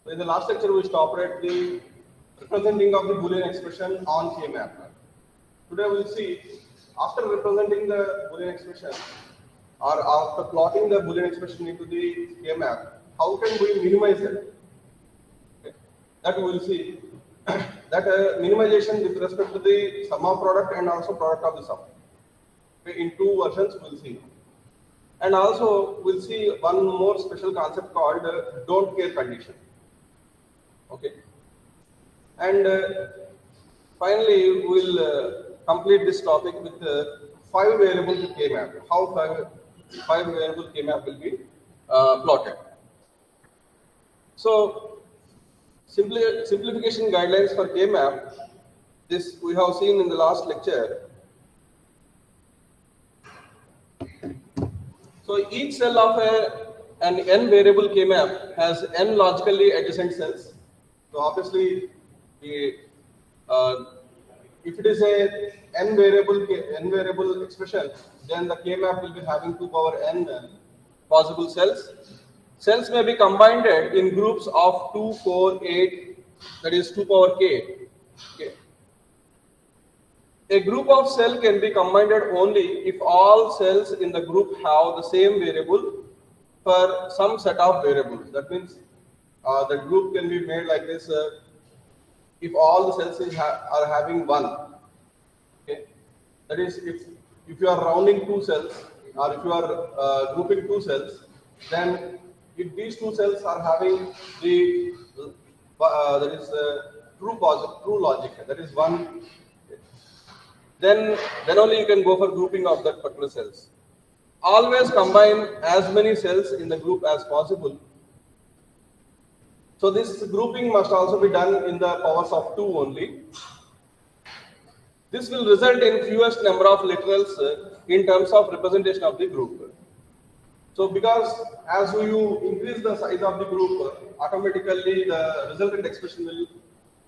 So in the last lecture, we stopped at the representing of the Boolean expression on K-map. Today we'll see, after representing the Boolean expression or after plotting the Boolean expression into the K-map, how can we minimize it? Okay. That we will see. That minimization with respect to the sum of product and also product of the sum. Okay. In two versions we'll see. And also we'll see one more special concept called don't care condition. Okay. And finally we'll complete this topic with 5 variable K-map. How 5 variable K-map will be plotted. So simplification guidelines for K-map, this we have seen in the last lecture. So each cell of an n variable K-map has n logically adjacent cells. So obviously, if it is a n variable expression, then the K-map will be having 2 power n possible cells. Cells may be combined in groups of 2, 4, 8, that is 2 power k. Okay. A group of cell can be combined only if all cells in the group have the same variable for some set of variables. That means the group can be made like this if all the cells are having 1. Okay. That is, if you are rounding 2 cells or if you are grouping 2 cells, then if these 2 cells are having the that is true logic, that is 1, then only you can go for grouping of that particular cells. Always combine as many cells in the group as possible. So this grouping must also be done in the powers of 2 only. This will result in fewest number of literals in terms of representation of the group. So because as you increase the size of the group, automatically the resultant expression will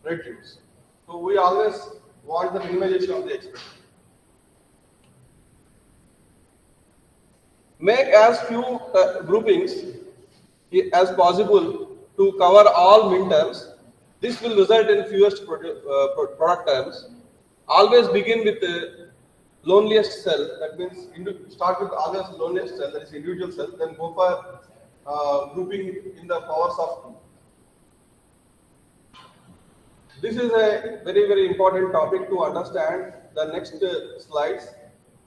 reduce. So we always want the minimization of the expression. Make as few groupings as possible to cover all min terms. This will result in fewest product terms. Always begin with the loneliest cell. That means start with always loneliest cell, that is individual cell, then go for grouping in the powers of 2. This is a very, very important topic to understand the next slides.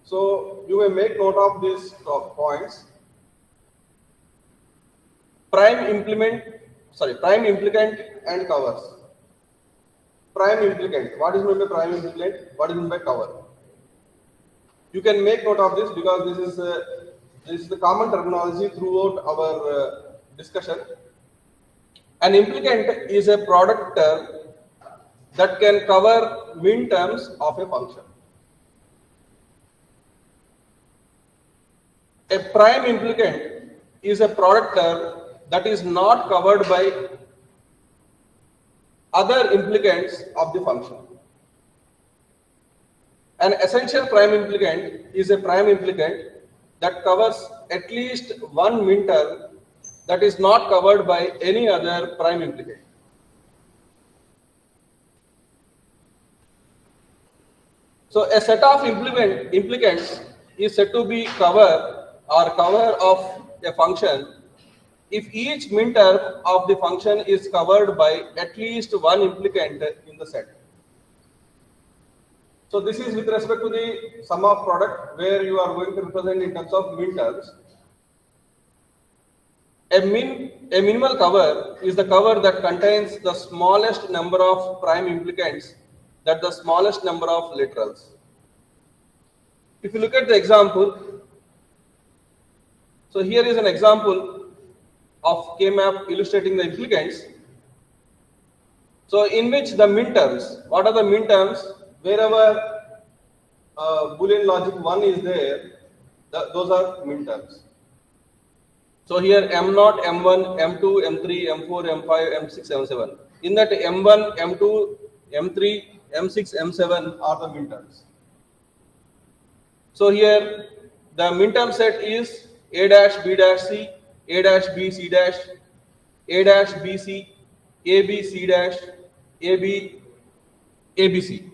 So you may make note of these points. Prime implicant and covers. Prime implicant. What is meant by prime implicant? What is meant by cover? You can make note of this because this is the common terminology throughout our discussion. An implicant is a product term that can cover min terms of a function. A prime implicant is a product term that is not covered by other implicants of the function. An essential prime implicant is a prime implicant that covers at least one min term that is not covered by any other prime implicant. So a set of implicants is said to be cover of a function if each min term of the function is covered by at least one implicant in the set. So this is with respect to the sum of product where you are going to represent in terms of min terms. A minimal cover is the cover that contains the smallest number of prime implicants that the smallest number of literals. If you look at the example, so here is an example of K-map illustrating the implicants. So in which the min terms, what are the min terms? Wherever Boolean logic 1 is there, those are min terms. So here M0, M1, M2, M3, M4, M5, M6, M7. In that M1, M2, M3, M6, M7 are the min terms. So here the min term set is A dash B dash C, A dash B C dash, A dash B C, AB C dash, AB, ABC.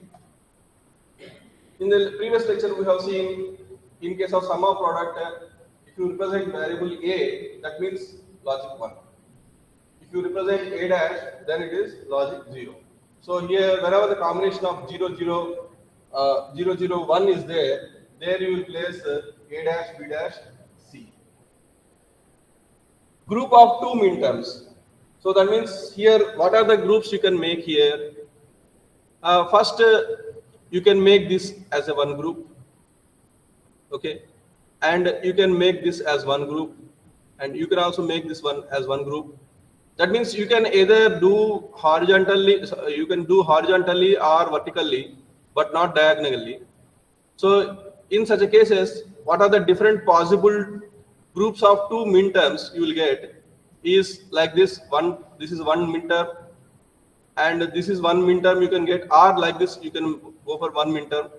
In the previous lecture, we have seen in case of sum of product, if you represent variable A, that means logic 1. If you represent A dash, then it is logic 0. So here, wherever the combination of 0, 0, 0, 0, 1 is there, there you will place A dash, B dash, C. Group of two minterms. So that means here, what are the groups you can make here? First, you can make this as a one group, okay, and you can make this as one group, and you can also make this one as one group. That means you can either do horizontally, or vertically, but not diagonally. So in such a cases, what are the different possible groups of two minterms you will get is like this one. This is one minterm, and this is one minterm you can get, or like this you can go for one minterm.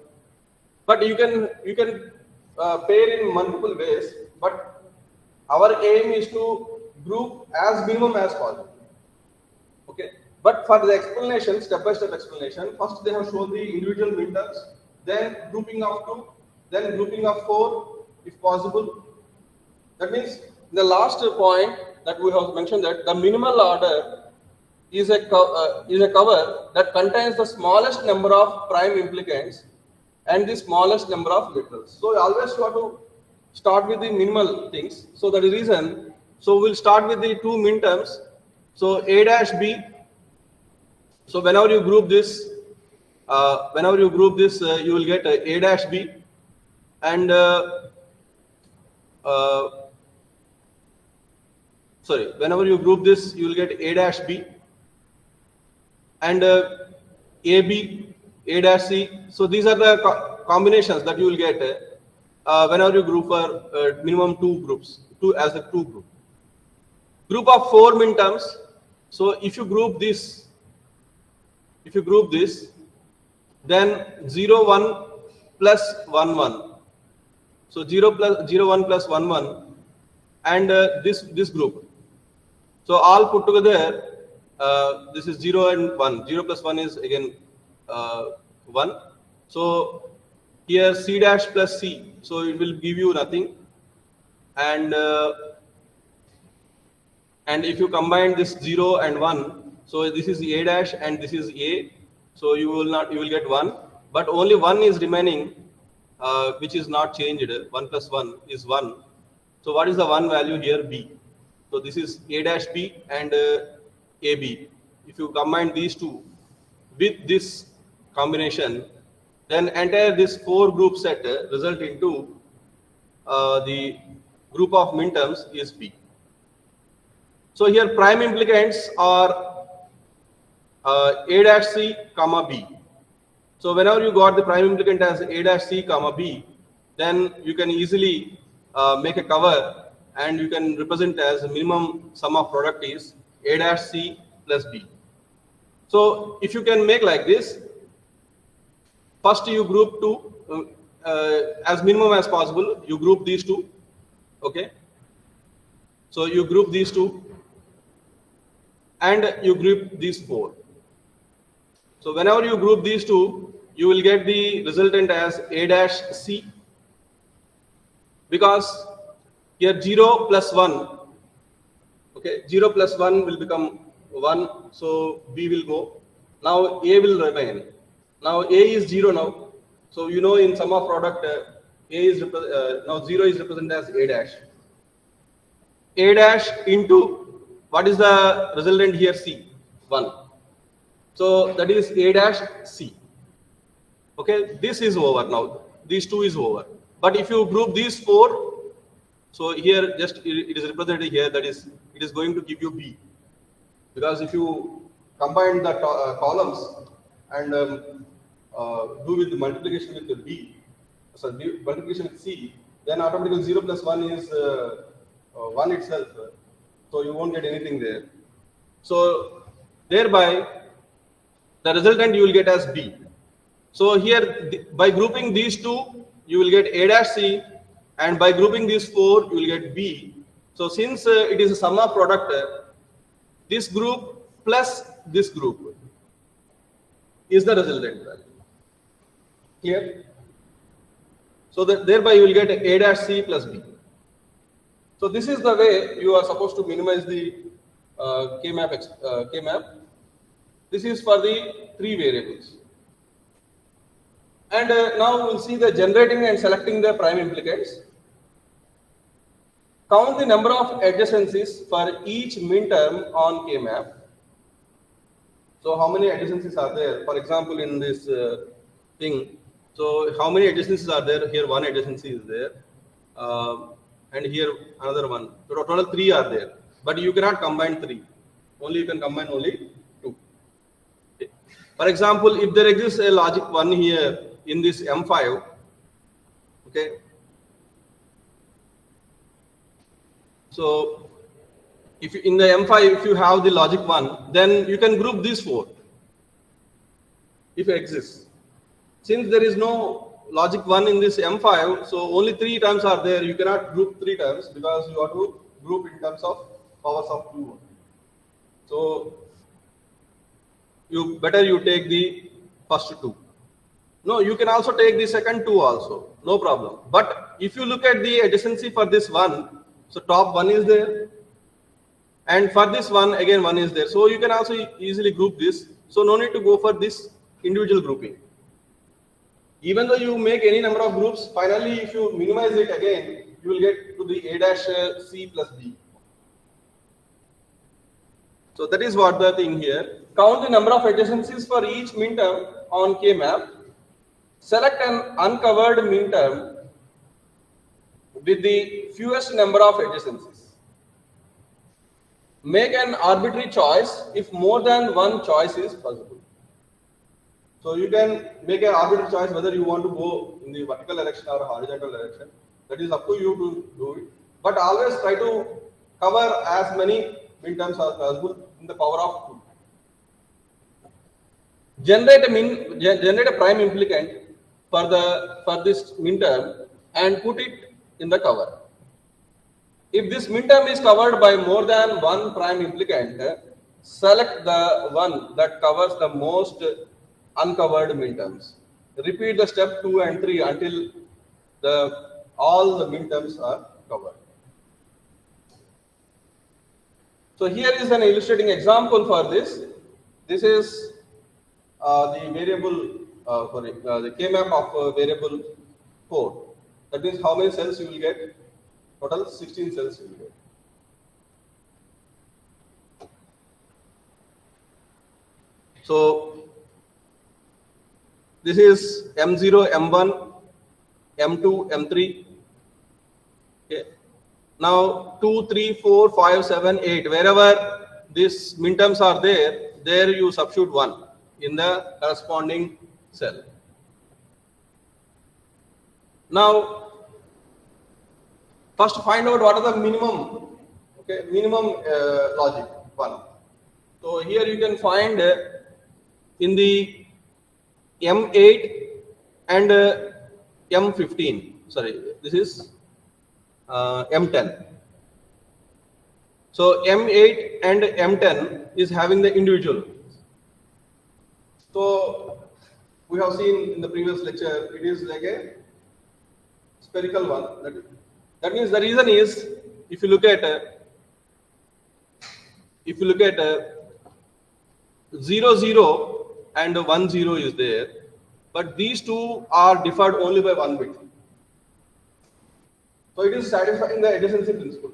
But you can pair in multiple ways. But our aim is to group as minimum as possible. Okay. But for the explanation, step-by-step explanation, first they have shown the individual minterms, then grouping of two, then grouping of four, if possible. That means the last point that we have mentioned that the minimal order is a cover that contains the smallest number of prime implicants and the smallest number of literals. So always you have to start with the minimal things. So that is the reason. So we'll start with the two minterms. So A dash B. So whenever you group this, you will get A dash B, and whenever you group this, you will get A dash B, and AB, A dash C. So these are the combinations that you will get whenever you group for minimum two groups, as a two group. Group of four minterms. So if you group this, then 0, 1 plus 1, 1. So 0 plus 0, 1 plus 1, 1, and this group. So all put together, this is 0 and 1. 0 plus 1 is again 1. So here C dash plus C. So it will give you nothing. And if you combine this 0 and 1, so this is A dash and this is A. So you will get 1, but only 1 is remaining, which is not changed. 1 plus 1 is 1. So what is the 1 value here? B. So this is A dash B and AB. If you combine these two with this combination, then entire this four group set result into the group of minterms is B. So here prime implicants are A dash C comma B. So whenever you got the prime implicant as A dash C comma B, then you can easily make a cover, and you can represent as minimum sum of product is A dash C plus B. So if you can make like this, first you group two as minimum as possible. You group these two, okay? So you group these two, and you group these four. So whenever you group these two, you will get the resultant as A dash C, because here 0 plus 1, okay, 0 plus 1 will become 1, so B will go. Now A will remain. Now A is 0 now. So you know in sum of product, A is now 0 is represented as A dash. A dash into, what is the resultant here? C, 1. So that is A dash C. Okay, this is over now. These two is over. But if you group these four, so here just it is represented here, that is it is going to give you B. Because if you combine the columns and do with the multiplication with the B, so multiplication with C, then automatically 0 plus 1 is 1 itself. So you won't get anything there. So thereby, the resultant you will get as B. So here, by grouping these two, you will get A dash C, and by grouping these four, you will get B. So since it is a sum of product, this group plus this group is the resultant value. Clear? So that thereby you will get A dash C plus B. So this is the way you are supposed to minimize the K-map. This is for the 3 variables. And now we'll see the generating and selecting the prime implicants. Count the number of adjacencies for each minterm on K-map. So how many adjacencies are there? For example, in this thing, so how many adjacencies are there? Here one adjacency is there, and here another one. So total 3 are there, but you cannot combine 3. Only you can combine only 2. Okay. For example, if there exists a logic 1 here in this M5, okay. So if in the M5, if you have the logic 1, then you can group these 4 if it exists. Since there is no logic 1 in this M5, so only 3 terms are there. You cannot group 3 terms because you have to group in terms of powers of 2. So you take the first 2. No, you can also take the second 2 also, no problem. But if you look at the adjacency for this one, so top 1 is there, and for this one again 1 is there. So you can also easily group this. So no need to go for this individual grouping. Even though you make any number of groups, finally if you minimize it again, you will get to the A dash C plus B. So that is what the thing here. Count the number of adjacencies for each minterm on K-map. Select an uncovered minterm with the fewest number of adjacencies. Make an arbitrary choice if more than one choice is possible. So you can make an arbitrary choice whether you want to go in the vertical direction or horizontal direction. That is up to you to do it. But always try to cover as many minterms as possible in the power of 2. Generate a prime implicant for this minterm and put it in the cover. If this minterm is covered by more than one prime implicant, select the one that covers the most uncovered minterms. Repeat the step 2 and 3 until all the minterms are covered. So here is an illustrating example for this. This is the variable, the K-map of variable 4. That means how many cells you will get? Total 16 cells you will get. So this is M0, M1, M2, M3. Okay. Now 2, 3, 4, 5, 7, 8. Wherever these minterms are there, you substitute 1 in the corresponding cell. Now first find out what are the minimum, minimum logic 1. So here you can find in the M8 and M15. Sorry, this is M10. So M8 and M10 is having the individual. So we have seen in the previous lecture, it is like a spherical one. That means the reason is, if you look at 0, 0 and 1, 0 is there, but these two are differed only by 1 bit. So it is satisfying the adjacency principle,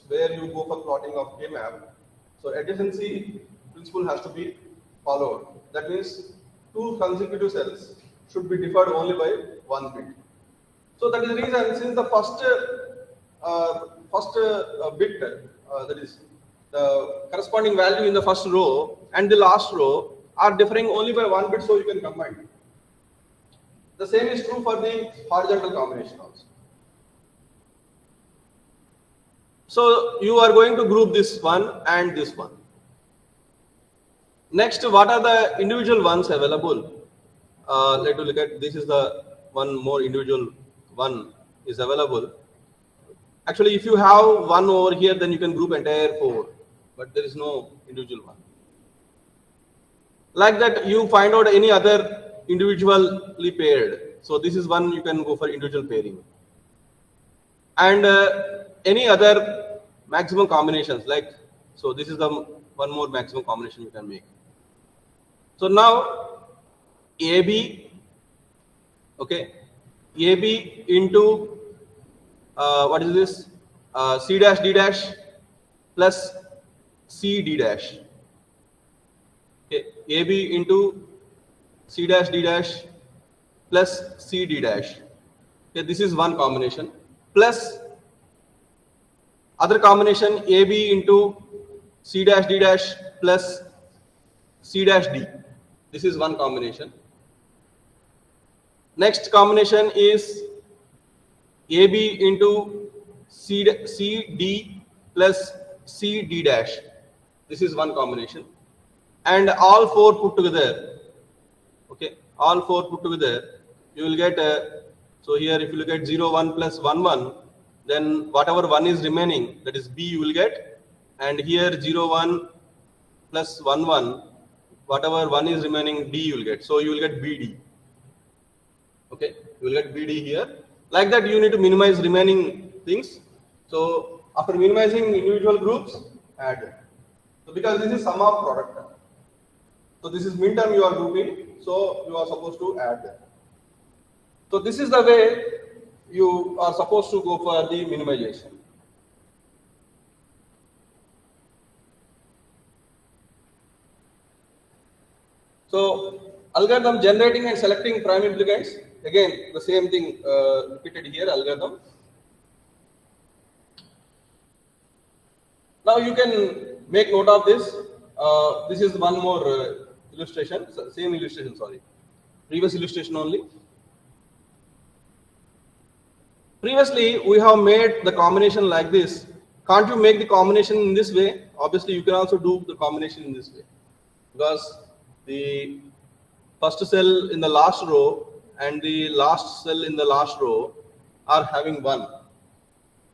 where you go for plotting of K-map. So adjacency principle has to be followed. That means 2 consecutive cells should be differed only by 1 bit. So that is the reason, since the first bit, that is the corresponding value in the first row and the last row are differing only by 1 bit, so you can combine. The same is true for the horizontal combination also. So you are going to group this one and this one. Next, what are the individual ones available? Let us look at, this is the one more individual one is available. Actually, if you have one over here, then you can group entire 4. but there is no individual one. Like that, you find out any other individually paired. So this is one you can go for individual pairing. And any other maximum combinations, like, so this is the one more maximum combination you can make. So now AB, okay, AB into what is this? C dash D dash plus C D dash. Okay, AB into C dash D dash plus C D dash. Okay, this is one combination. Plus other combination AB into C dash D dash plus C dash D. This is one combination. Next combination is AB into C D plus C D dash. This is one combination. And all four put together, okay, all four put together, you will get, so here if you look at 0, 1 plus 1, 1, then whatever 1 is remaining, that is B you will get, and here 0, 1 plus 1, 1, whatever 1 is remaining, D you will get. So you will get BD. Okay, you will get BD here. Like that, you need to minimize remaining things. So after minimizing individual groups, add. So because this is sum of product. So this is min term you are grouping, so you are supposed to add them. So this is the way you are supposed to go for the minimization. So algorithm generating and selecting prime implicants, again the same thing repeated here, algorithm. Now you can make note of this. This is one more illustration, same illustration, sorry, previous illustration only. Previously, we have made the combination like this. Can't you make the combination in this way? Obviously, you can also do the combination in this way, because the first cell in the last row and the last cell in the last row are having 1.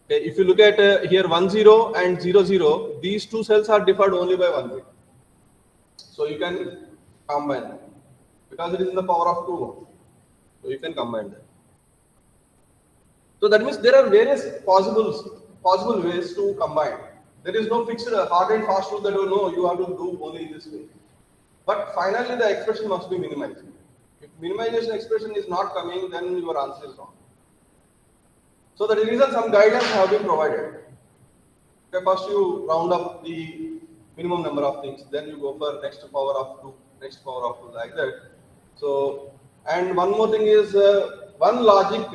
Okay, if you look at here 1, 0 and 0, 0, these two cells are differed only by 1 bit. So you can combine them because it is in the power of 2. So you can combine them. So that means there are various possible ways to combine. There is no fixed hard and fast rule that you know you have to do only in this way. But finally the expression must be minimized. If minimization expression is not coming, then your answer is wrong. So that is the reason some guidelines have been provided. Okay, first you round up the minimum number of things, then you go for next power of 2, next power of 2, like that. So, and one more thing is one logic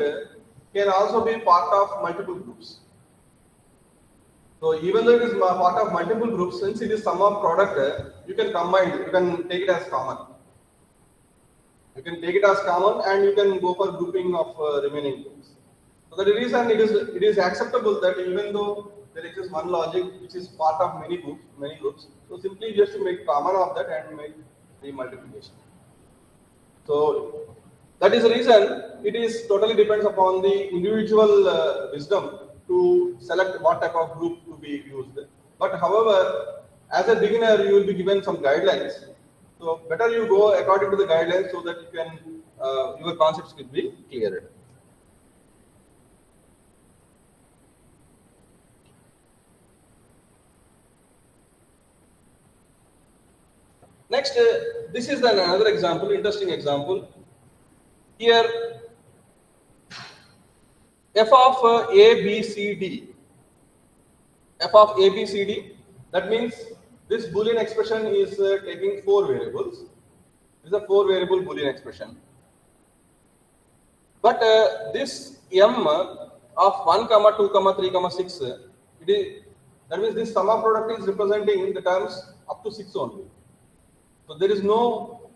can also be part of multiple groups. So even though it is part of multiple groups, since it is sum of product, you can combine it, you can take it as common. You can take it as common and you can go for grouping of remaining groups. So the reason it is acceptable that even though there exists one logic which is part of many groups, so simply just to make common of that and make the multiplication. So that is the reason it is totally depends upon the individual wisdom to select what type of group to be used. But however, as a beginner, you will be given some guidelines. So better you go according to the guidelines so that you can your concepts will be clearer. Next, this is another example, interesting example. Here, f of a, b, c, d. F of a, b, c, d. That means this Boolean expression is taking 4 variables. This is a 4 variable Boolean expression. But this m of 1, 2, 3, 6, that means this sum of product is representing the terms up to 6 only. So there is no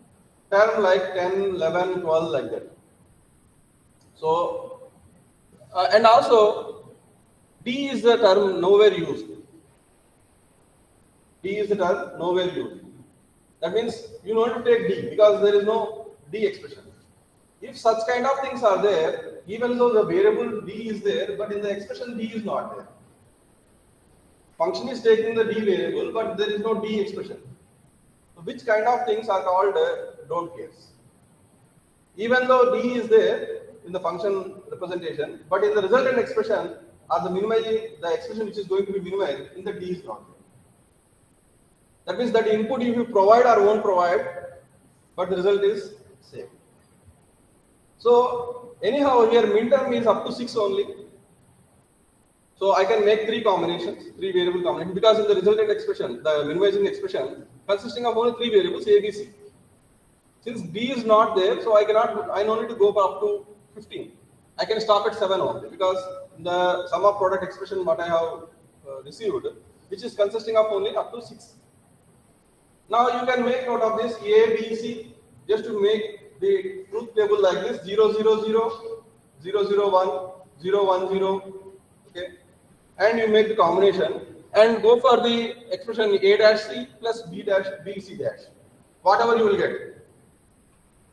term like 10, 11, 12 like that. So, and also D is the term nowhere used. D is the term nowhere used. That means you don't have to take D because there is no D expression. If such kind of things are there, even though the variable D is there, but in the expression D is not there. function is taking the d variable, but there is no d expression. So which kind of things are called don't cares? Even though d is there in the function representation, but in the resultant expression or the minimizing the expression which is going to be minimized in the d is not there. That means that input if you provide or won't provide, but the result is same. So anyhow here minterm is up to 6 only. So I can make 3 combinations, 3 variable combinations, because in the resultant expression, the minimizing expression consisting of only 3 variables A, B, C. Since D is not there, so I no need to go up to 15. I can stop at 7 only, because the sum of product expression what I have received, which is consisting of only up to 6. Now you can make note of this A, B, C, just to make the truth table like this: 0, 0, 0, 0, 0, 1, 0, 1, 0. Okay, and you make the combination and go for the expression A dash C plus B dash B C dash, whatever you will get.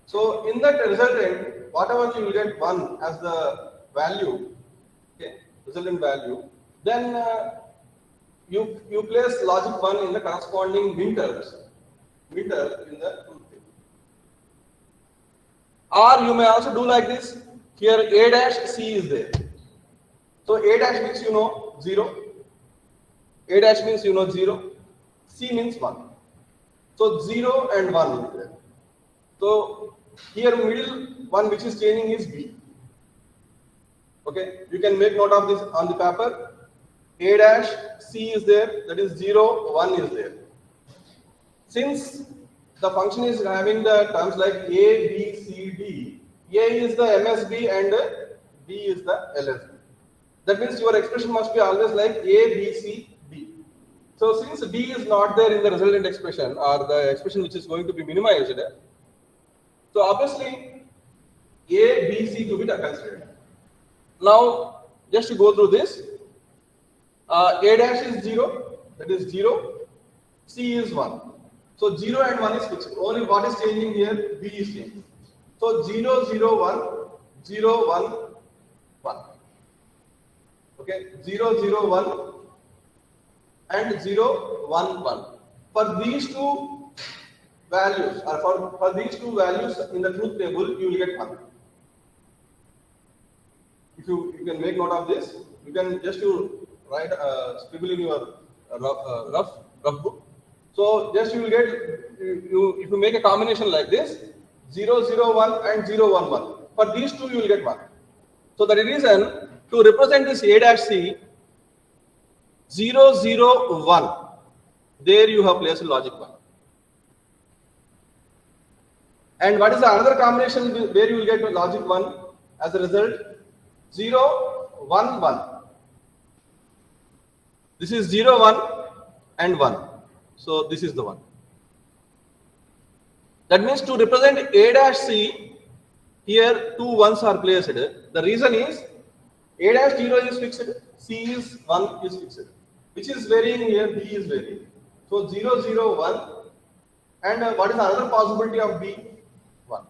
So in that resultant, whatever you will get 1 as the value, okay, resultant value, then you place logic 1 in the corresponding minterms in the truth table. Or you may also do like this. Here A dash C is there. So A dash means 0. A dash means 0. C means 1. So 0 and 1 is there. So here middle one which is changing is B. Okay, you can make note of this on the paper. A dash C is there, that is 0, 1 is there. Since the function is having the terms like A, B, C, D, A is the MSB and B is the LSB. That means your expression must be always like A, B, C, D. So since D is not there in the resultant expression or the expression which is going to be minimized, so obviously A, B, C to be considered. Now just to go through this, A dash is 0, that is 0, C is 1. So 0 and 1 is fixed. Only what is changing here? B is changing. So 0, 0, 1, 0, 1, 1. Okay, 0, 0, 1 and 0, 1, 1. For these two values, or for these two values in the truth table, you will get 1. If you can make note of this, you can just write, scribble in your rough book. So just you will get, if you make a combination like this, 0, 0, 1 and 0, 1, 1. For these two you will get 1. So that is the reason to represent this A dash C, 0, 0, 1, there you have placed logic 1. And what is the another combination where you will get logic 1 as a result? 0, 1, 1. This is 0, 1 and 1. So this is the one. That means to represent A dash C, here 2 1s are placed. The reason is A dash 0 is fixed, C is 1 is fixed. Which is varying here? B is varying. So 0, 0, 1. And what is another possibility of B? 1.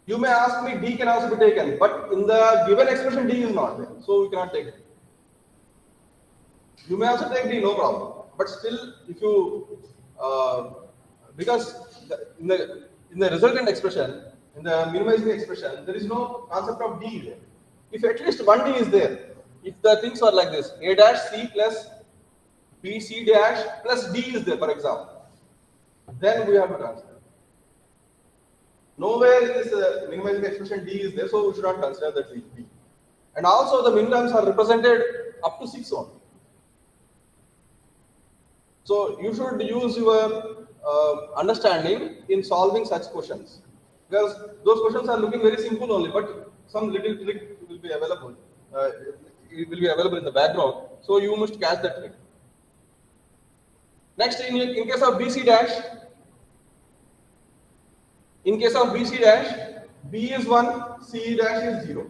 You may ask me, D can also be taken, but in the given expression D is not there, so we cannot take it. You may also take D, no problem. But still, if you because in the resultant expression, in the minimizing expression, there is no concept of D there. If at least 1 D is there, if the things are like this, A dash C plus B C dash plus D is there, for example, then we have to consider. Nowhere in this minimizing expression D is there, so we should not consider that D. And also the minterms are represented up to 6 only. So you should use your understanding in solving such questions, because those questions are looking very simple only, but some little trick will be available. It will be available in the background, so you must catch that trick. Next, in case of BC dash, B is 1, C dash is 0.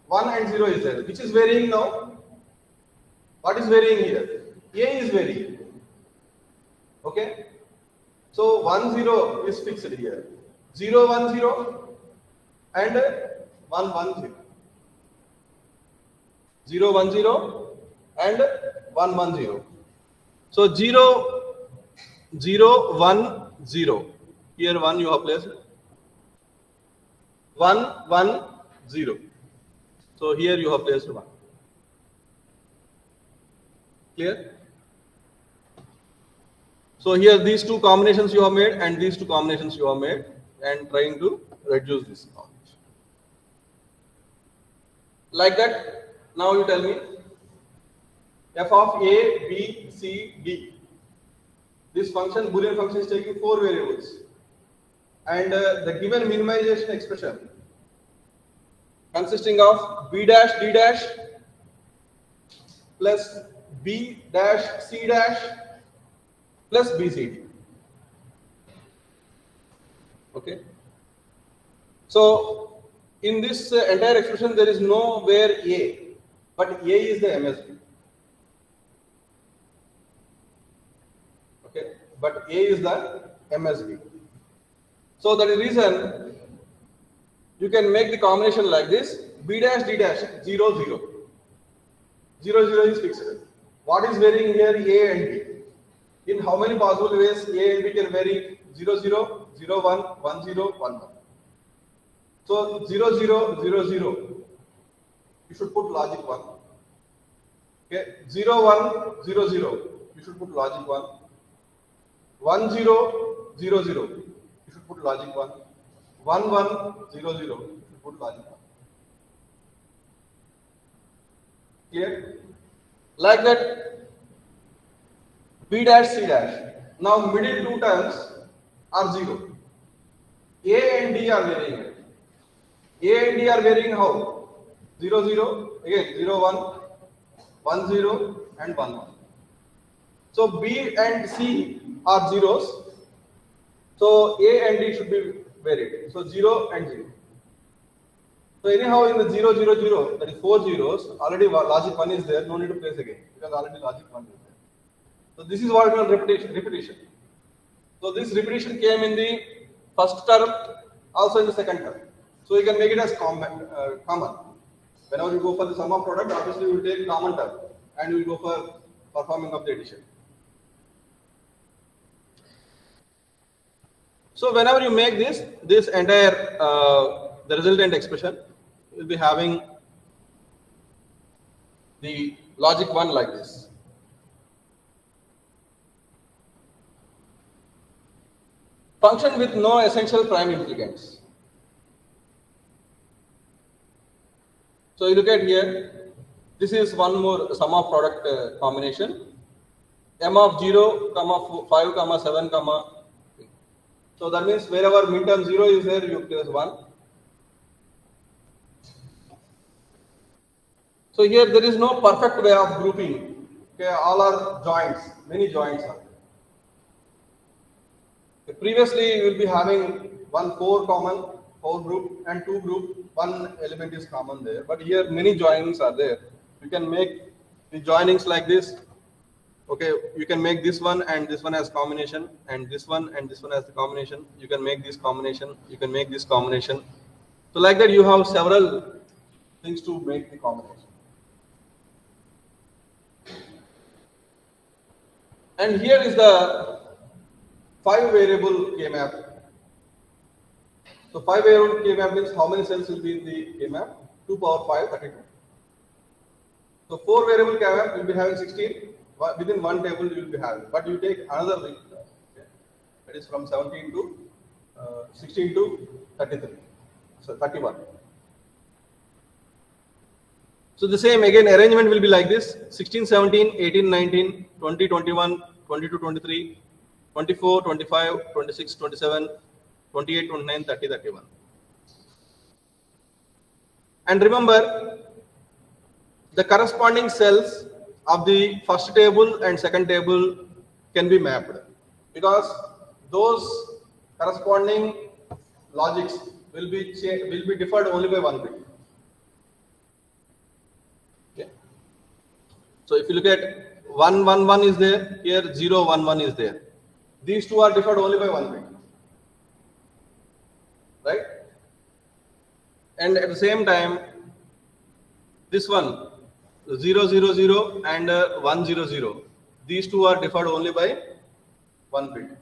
1 and 0 is there. Which is varying now? What is varying here? A is varying. Okay, so 1 0 is fixed here, 0 1 0 and 1 1 0, 0 1 0 and 1 1 0. So 0 0 1 0. Here 1 you have placed 1 1 0. So here you have placed 1. Clear? So here these two combinations you have made and these two combinations you have made and trying to reduce this combination. Like that, now you tell me f of a, b, c, d. This function, Boolean function is taking 4 variables. And the given minimization expression consisting of b dash d dash plus b dash c dash plus bcd. Okay. So in this entire expression there is nowhere a, but a is the MSB. Okay, but a is the MSB. So that is reason you can make the combination like this: b dash d dash 0 0. 0 0 is fixed. What is varying here? A and b. In how many possible ways a and b can vary? 0 0, 0 1, 1 0, 1 1. So 0 0 0 0. You should put logic 1. Okay, 0 1 0 0. You should put logic 1. 1 0 0 0. You should put logic 1. 1 1 0 0. You should put logic 1. Clear? Like that, b dash c dash. Now middle two terms are 0. A and D are varying. A and D are varying how? 0 0, again 0 1, 1 0 and 1 1. So B and C are zeros. So A and D should be varied. So 0 and 0. So anyhow in the 0 0 0, that is 4 zeros, already logic 1 is there, no need to place again because already logic 1 is there. So this is what we call repetition. So this repetition came in the first term, also in the second term. So you can make it as common. Whenever you go for the sum of product, obviously you will take common term and you will go for performing of the addition. So whenever you make this entire the resultant expression will be having the logic 1 like this. Function with no essential prime implicants. So you look at here, this is one more sum of product combination, m of 0, 5, 7, so that means wherever minterm 0 is there, you place 1. So here there is no perfect way of grouping. Okay, all are joints, many joints are. Okay, previously you will be having 1 4 common, 4 group and 2 group, 1 element is common there. But here many joinings are there. You can make the joinings like this. Okay, you can make this one and this one as combination, and this one as the combination. You can make this combination, you can make this combination. So like that you have several things to make the combination. And here is the 5 variable K-map. So 5 variable K-map means how many cells will be in the K-map? 2 power 5, 32. So 4 variable K-map will be having 16. Within one table you will be having, but you take another ring, okay, that is from 17 to 16 to 33, so 31. So the same again arrangement will be like this: 16, 17, 18, 19, 20, 21, 22, 23, 24, 25, 26, 27, 28, 29, 30, 31. And remember, the corresponding cells of the first table and second table can be mapped because those corresponding logics will be deferred only by 1 bit. Okay. So if you look at 1 1 1 is there, here 0 1 1 is there. These two are deferred only by 1 bit, right? And at the same time, this one 000 and 100. These two are differed only by 1 bit.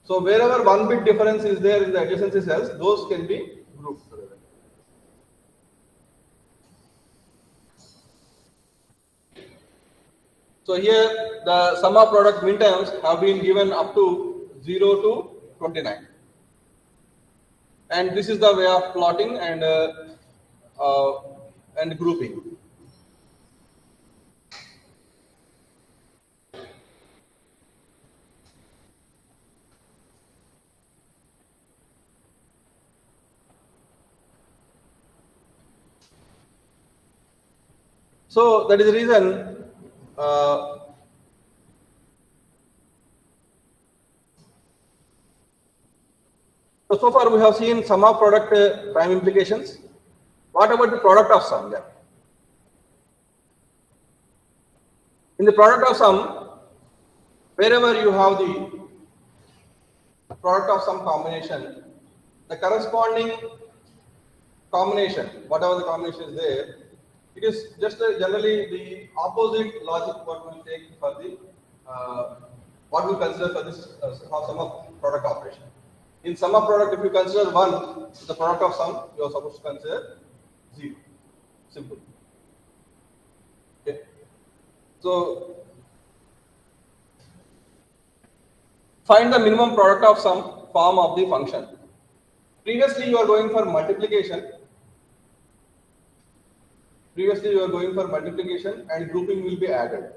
So wherever 1 bit difference is there in the adjacency cells, those can be grouped together. So here the sum of product min terms have been given up to 0 to 29. And this is the way of plotting and grouping. So that is the reason so far we have seen sum of product prime implications. What about the product of sum then? In the product of sum, wherever you have the product of sum combination, the corresponding combination, whatever the combination is there, it is just generally the opposite logic what we will take for the what we consider for this sum of product operation. In sum of product, if you consider 1, the product of sum, you are supposed to consider 0. Simple. Okay. So find the minimum product of sum form of the function. Previously you are going for multiplication. And grouping will be added.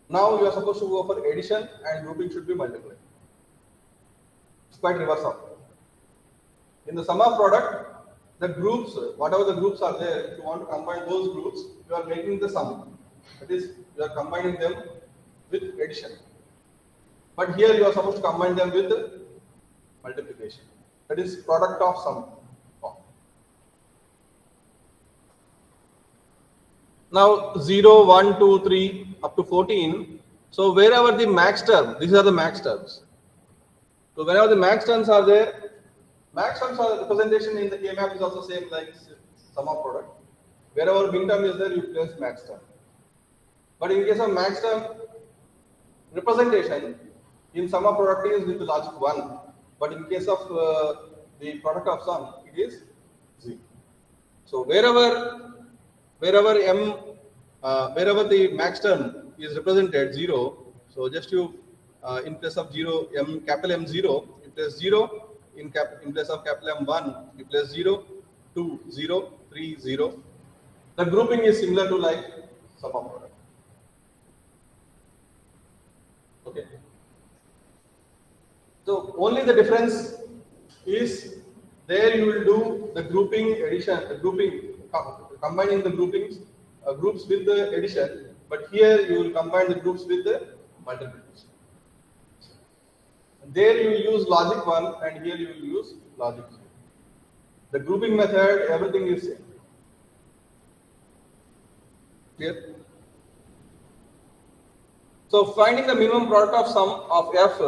Now you are supposed to go for addition and grouping should be multiplied. It's quite reverse of. In the sum of product, the groups, whatever the groups are there, if you want to combine those groups, you are making the sum. That is, you are combining them with addition. But here you are supposed to combine them with multiplication. That is product of sum. Now 0, 1, 2, 3 up to 14. So wherever the max term, these are the max terms. So whenever the max terms are there, max terms are representation in the K-map is also same like sum of product. Wherever min term is there, you place max term. But in case of max term representation, in sum of product is with logic 1. But in case of the product of sum, it is 0. So wherever the max term is represented 0, so just you in place of 0, capital M 0, you place 0, in place of capital M 1, you place 0, 2, 0, 3, 0. The grouping is similar to like sum of product. Okay. So only the difference is there you will do the grouping addition, combining the groupings. Groups with the addition, but here you will combine the groups with the multiplication. There you will use logic 1 and here you will use logic 0. The grouping method, everything is same. Clear? So finding the minimum product of sum of f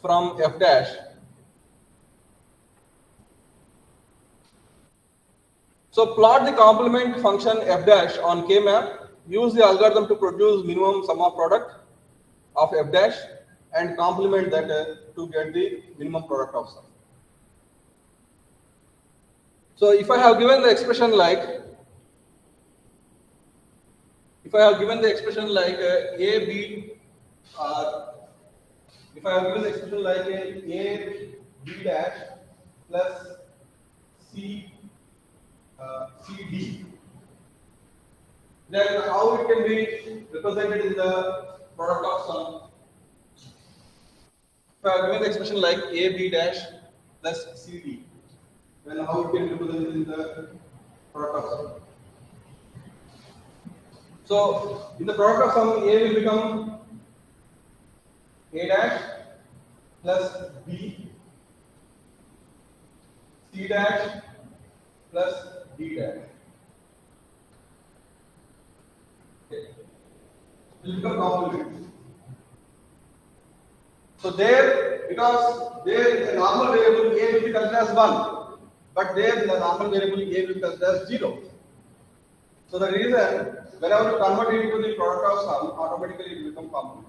from f dash. So plot the complement function f dash on K-map, use the algorithm to produce minimum sum of product of f dash and complement that to get the minimum product of sum. So if I have given the expression like, a, b, if I have given the expression like a b dash plus c CD. Then how it can be represented in the product of sum? If I have given the expression like AB dash plus CD, then how it can be represented in the product of sum? So in the product of sum, A will become A dash plus B, C dash plus D dash. Okay. It will become complement. So there, because there the normal variable A will be considered as 1, but there the normal variable A will be considered as 0. So the reason, whenever you convert it into the product of sum, automatically it will become complement.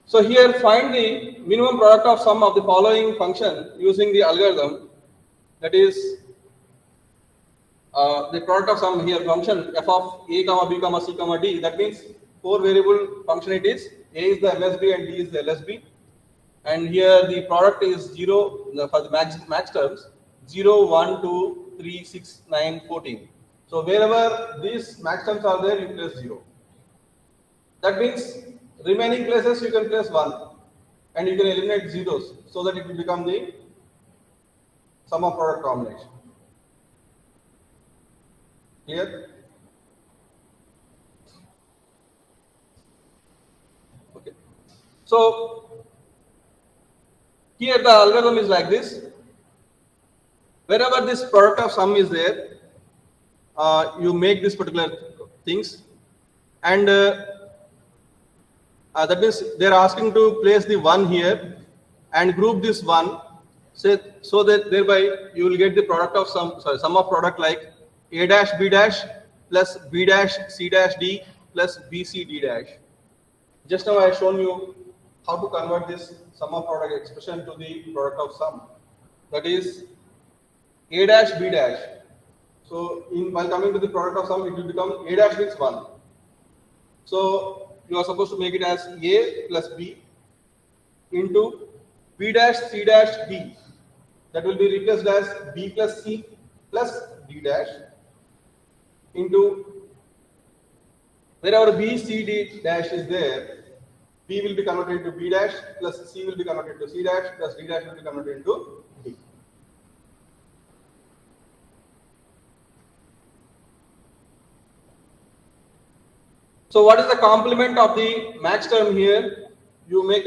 So here find the minimum product of sum of the following function using the algorithm, that is the product of sum here function f of a comma b comma c comma d. That means 4 variable function it is. A is the MSB and D is the LSB. And here the product is 0 for the max terms 0, 1, 2, 3, 6, 9, 14. So wherever these max terms are there, you place 0. That means remaining places you can place 1 and you can eliminate zeros so that it will become the sum of product combination. Clear? Okay. So here the algorithm is like this. Wherever this product of sum is there, you make this particular things, and that means they are asking to place the 1 here and group this 1, so that thereby you will get the product of sum of product like a dash b dash plus b dash c dash d plus b c d dash. Just now I have shown you how to convert this sum of product expression to the product of sum. That is a dash b dash. So while coming to the product of sum, it will become a dash means 1. So you are supposed to make it as a plus b into b dash c dash d. That will be replaced as b plus c plus d dash into wherever b c d dash is there, b will be converted into b dash plus c will be converted to c dash plus d dash will be converted into d. So what is the complement of the max term here? You make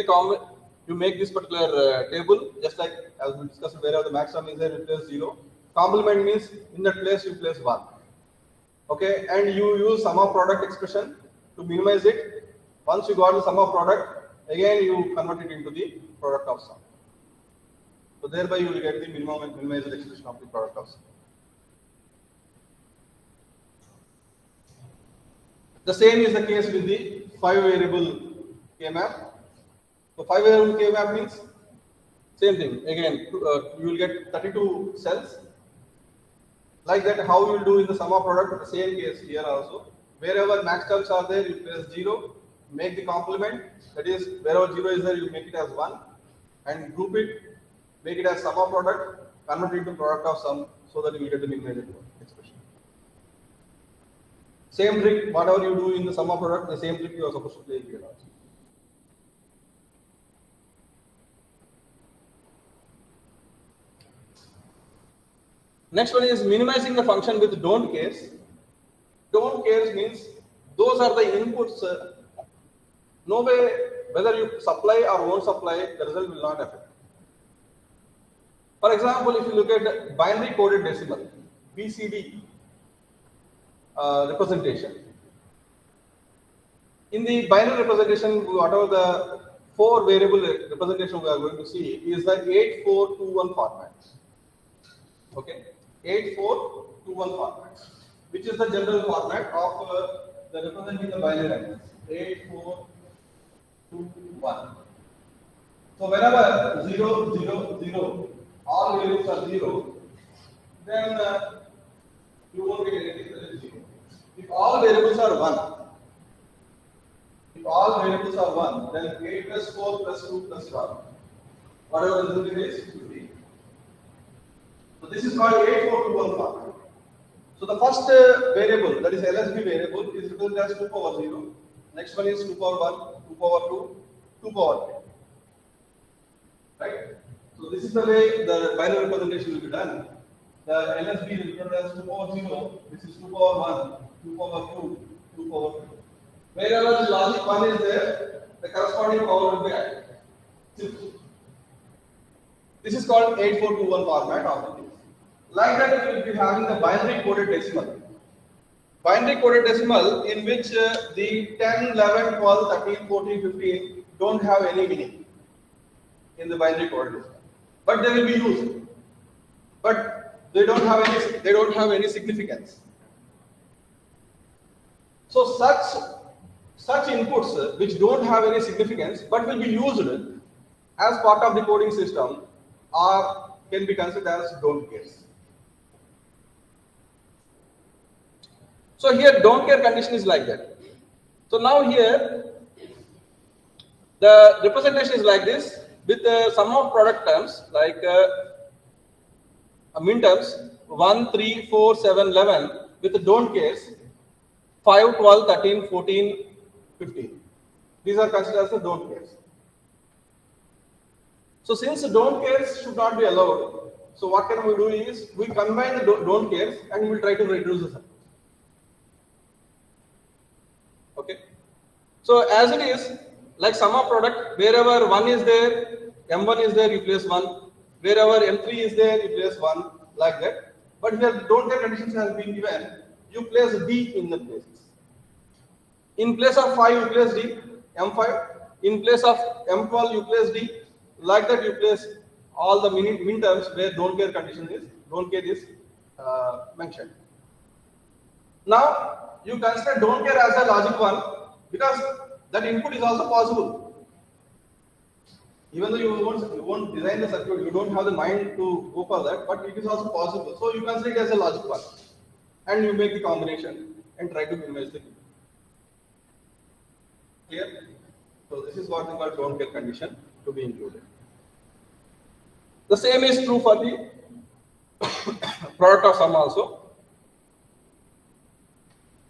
this particular table, just like as we discussed, wherever the max term is there, you place 0. Complement means in that place you place 1. Okay, and you use sum of product expression to minimize it. Once you got the sum of product, again you convert it into the product of sum. So thereby you will get the minimum and minimized expression of the product of sum. The same is the case with the 5 variable K-map. So 5 variable K-map means same thing. Again, you will get 32 cells. Like that, how you will do in the sum of product, the same case here also. Wherever max terms are there, you place 0, make the complement, that is, wherever 0 is there, you make it as 1, and group it, make it as sum of product, convert it into product of sum, so that you will get the minimized expression. Same trick, whatever you do in the sum of product, the same trick you are supposed to play here also. Next one is minimizing the function with don't case. Don't case means those are the inputs. No way, whether you supply or won't supply, the result will not affect. For example, if you look at binary coded decimal, BCD representation. In the binary representation, whatever the 4 variable representation we are going to see is the 8421 format. Okay, 8421 format, which is the general format of the representing the binary numbers. 8421. So whenever 0, 0, 0, all values are 0, then you won't get anything that is 0. If all variables are 1, then 8 plus 4 plus 2 plus 1, whatever the result is, 15. So this is called 8421 format. So the first variable, that is LSB variable, is represented as 2 power 0. Next one is 2 power 1, 2 power 2, 2 power 3. Right? So this is the way the binary representation will be done. The LSB is represented as 2 power 0, this is 2 power 1, 2 power 2, 2 power 2. Wherever the logic 1 is there, the corresponding power will be added. Simple. This is called 8421 format of the thing. Like that, we will be having the binary coded decimal. Binary coded decimal in which the 10, 11, 12, 13, 14, 15 don't have any meaning in the binary coded decimal. But they will be used. but they don't have any significance. So such inputs which don't have any significance but will be used as part of the coding system can be considered as don't cares. So here don't care condition is like that. So now here the representation is like this with sum of product terms like min terms 1, 3, 4, 7, 11 with the don't cares 5, 12, 13, 14, 15. These are considered as the don't cares. So since don't cares should not be allowed, so what can we do is we combine the don't cares and we will try to reduce the circuit. Okay. So as it is, like sum of product, wherever 1 is there, M1 is there, you place 1. Wherever M3 is there, you place 1, like that. But here don't care conditions has been given, you place D in the places. In place of 5, you place D, M5. In place of M12, you place D. Like that, you place all the min terms where don't care is mentioned. Now, you consider don't care as a logic one because that input is also possible. Even though you won't design the circuit, you don't have the mind to go for that, but it is also possible. So you consider it as a logic one, and you make the combination and try to minimize the input. Clear? So this is what we call don't care condition to be included. The same is true for the product of sum also.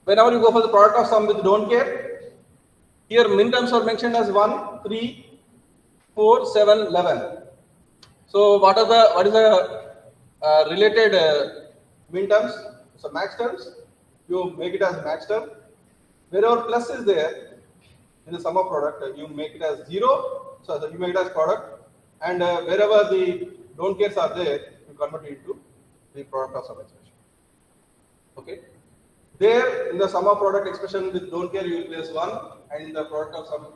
Whenever you go for the product of sum with don't care, here min terms are mentioned as 1, 3, 4, 7, 11. So what is the related min terms? So max terms, you make it as max term. Wherever plus is there in the sum of product, you make it as 0. So you make it as product. And wherever the don't cares are there, you convert it into the product of sum expression. Okay. There in the sum of product expression with don't care, you will place 1, and in the product of sum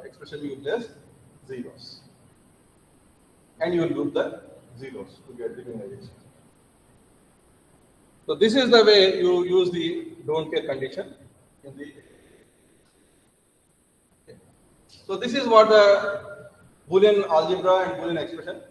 expression, you will place zeros. And you will group the zeros to get the minimization. So this is the way you use the don't care condition in the. Okay. So this is what the Boolean algebra and Boolean expression.